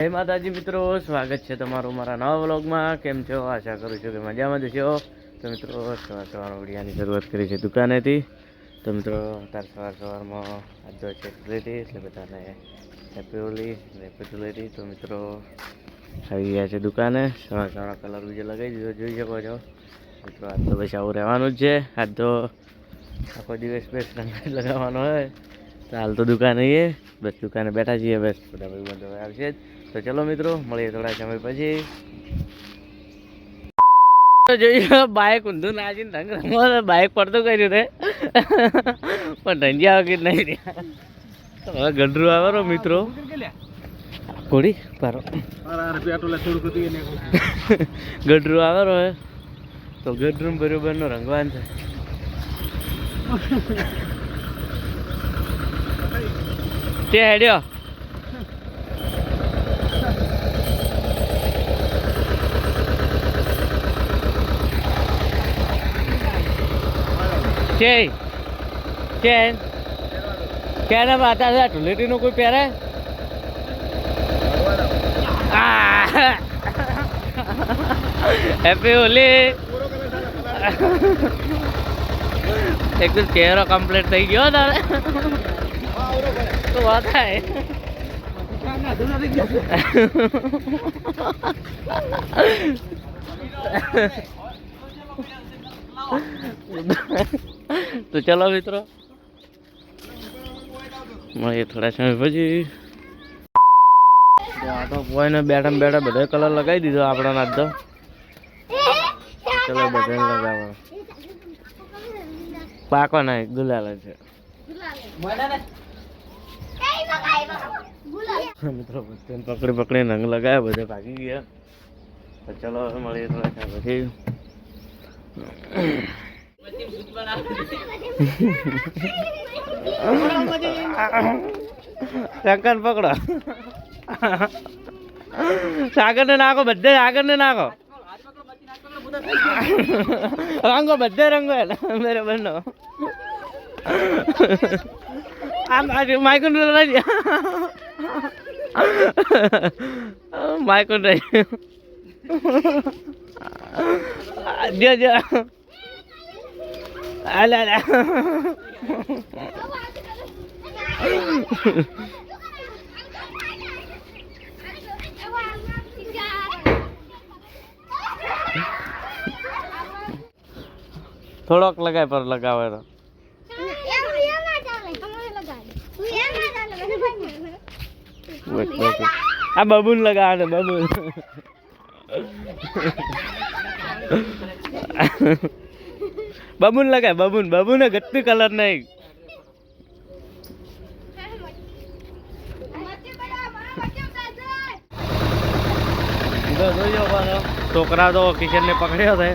જય માતાજી મિત્રો, સ્વાગત છે તમારું મારા નવા વ્લોગમાં. કેમ છો? આશા કરું છું કે મજામાં જ છો. તો મિત્રો સવાર વિડીયાની શરૂઆત કરી છે દુકાનેથી. તો મિત્રો અત્યારે સવારમાં આજ છે ધૂળેટી, એટલે બધાને હેપી હોલી અને હેપી ધૂળેટી. તો મિત્રો આવી ગયા છે દુકાને. સવાર કલર બીજો લગાવી દીધો, જોઈ શકો છો મિત્રો. આજ તો બસ આવું રહેવાનું જ છે. આજ તો આખો દિવસ બસ રંગ લગાવવાનો હોય. તો હાલ તો દુકાને બસ દુકાને બેઠા છીએ. બસ બધા ભાઈ બંધો આવશે જ. તો ચલો મિત્રો, મળીએ થોડા સમય પછી. જોઈએ બાઇક ઊંધું નાચીને રંગ રંગવા બાઇક પડતું કર્યું છે પણ રંજ્યા વગર નહીં રહ્યા. હવે ગઢરું આવેલો મિત્રો કોડી પારો ગઢરું આવેલો હે. તો ગઢરું બરોબર નો રંગવાન છે. તે હેડ્યો ક્યારે માતા છે ધૂળેટીનું કોઈ પહેરે? હેપી હોલી. એકદમ ચહેરો કમ્પ્લીટ થઈ ગયો તારે તો વાત થાય. તો ચલો મિત્રો, મળીએ થોડા સમય પછી. આ તો કોઈને બેઠા બેઠા બધા કલર લગાવી દીધો આપણા નાથ તો. ચલો બધાને લગાવો. પાકો ના ગુલાલ છે મિત્રો. પકડી પકડી રંગ લગાવ્યા, બધા ભાગી ગયા. તો ચલો મળીએ થોડા સમય પછી. શંકર પકડો, સાગર ને નાખો, બધે સાગર ને નાખો. રંગો બધે રંગો બરાબર નો. માઇકોન માઇકોન જો અલા થોડોક લગાય પર લગાવે તો આ બબૂન લગાવે બબૂન. બબૂન લગાય બબૂન. બબૂન ગત્તી કલર નહીં. છોકરા તો કિશન ને પકડ્યો છે.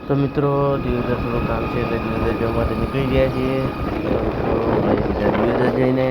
તો મિત્રો દિવસ થોડું કામ છે એટલે દિવસ જવા માટે નીકળી ગયા છીએ. દિવસ જઈને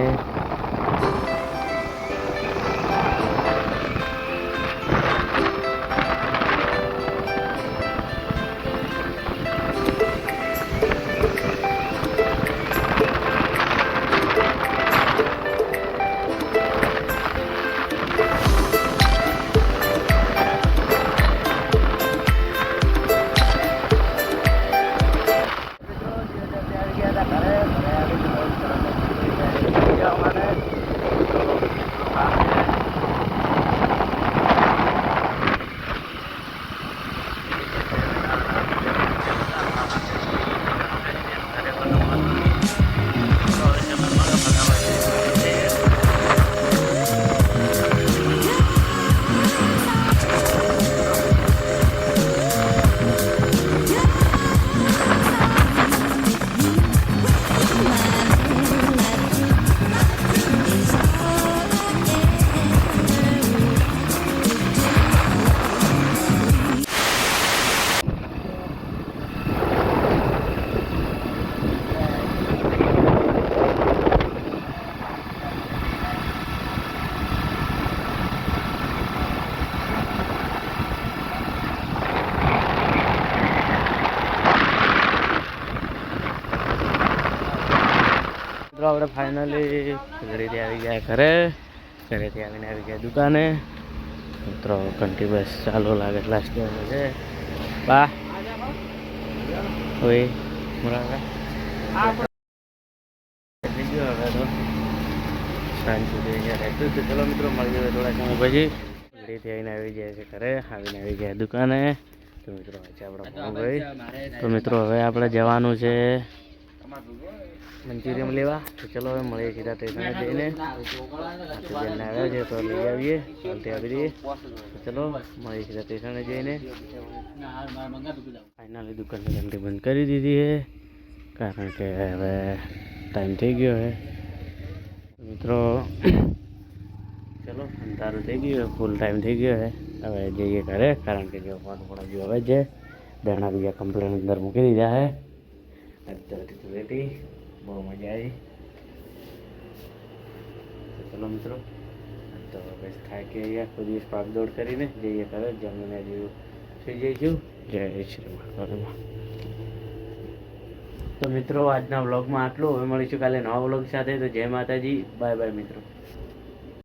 મિત્રો આપણે ફાઇનલી ઘરેથી આવી ગયા ઘરેથી આવીને આવી ગયા દુકાને. મિત્રો ઘંટી બસ ચાલુ લાગે લાસ્ટ છે બા હોય બરાબર થઈ ગયો. હવે તો સાંજ સુધી અહીંયા રહેતું તો ચલો મિત્રો મળી જાય થોડા સમય પછી. ઘરેથી આવીને આવી જાય છે ઘરે આવીને આવી ગયા દુકાને. તો મિત્રો છે આપણા ભાઈ. તો મિત્રો હવે આપણે જવાનું છે મંચુરિયમ લેવા. તો ચલો હવે મળીએ સીધા સ્ટેશને જઈને. જેમને આવ્યા છે તો લઈ આવીએ ચાલતી આપી દઈએ. તો ચલો મળીએ સીધા સ્ટેશને જઈને. ફાઇનલી દુકાનની ઘંટી બંધ કરી દીધી છે કારણ કે હવે ટાઈમ થઈ ગયો છે મિત્રો. ચલો અંધારું થઈ ગયું, ફૂલ ટાઈમ થઈ ગયો છે. હવે જઈએ ઘરે કારણ કે જો પણ જો હવે છે દાણા બીજા કમ્પ્લેન અંદર મૂકી દીધા છે. અત્યારથી રેટી બહુ મજા આવી. તો ચલો મિત્રો તો બસ થાય કે આખો દિવસ ભાગદોડ કરીને જઈએ ઘરે. જમીને જેવું સુઈ જઈશું. જય શ્રી મહારાજમાં. તો મિત્રો આજના વ્લોગમાં આટલું. હવે મળીશું કાલે નવા વ્લોગ સાથે. તો જય માતાજી, બાય બાય મિત્રો.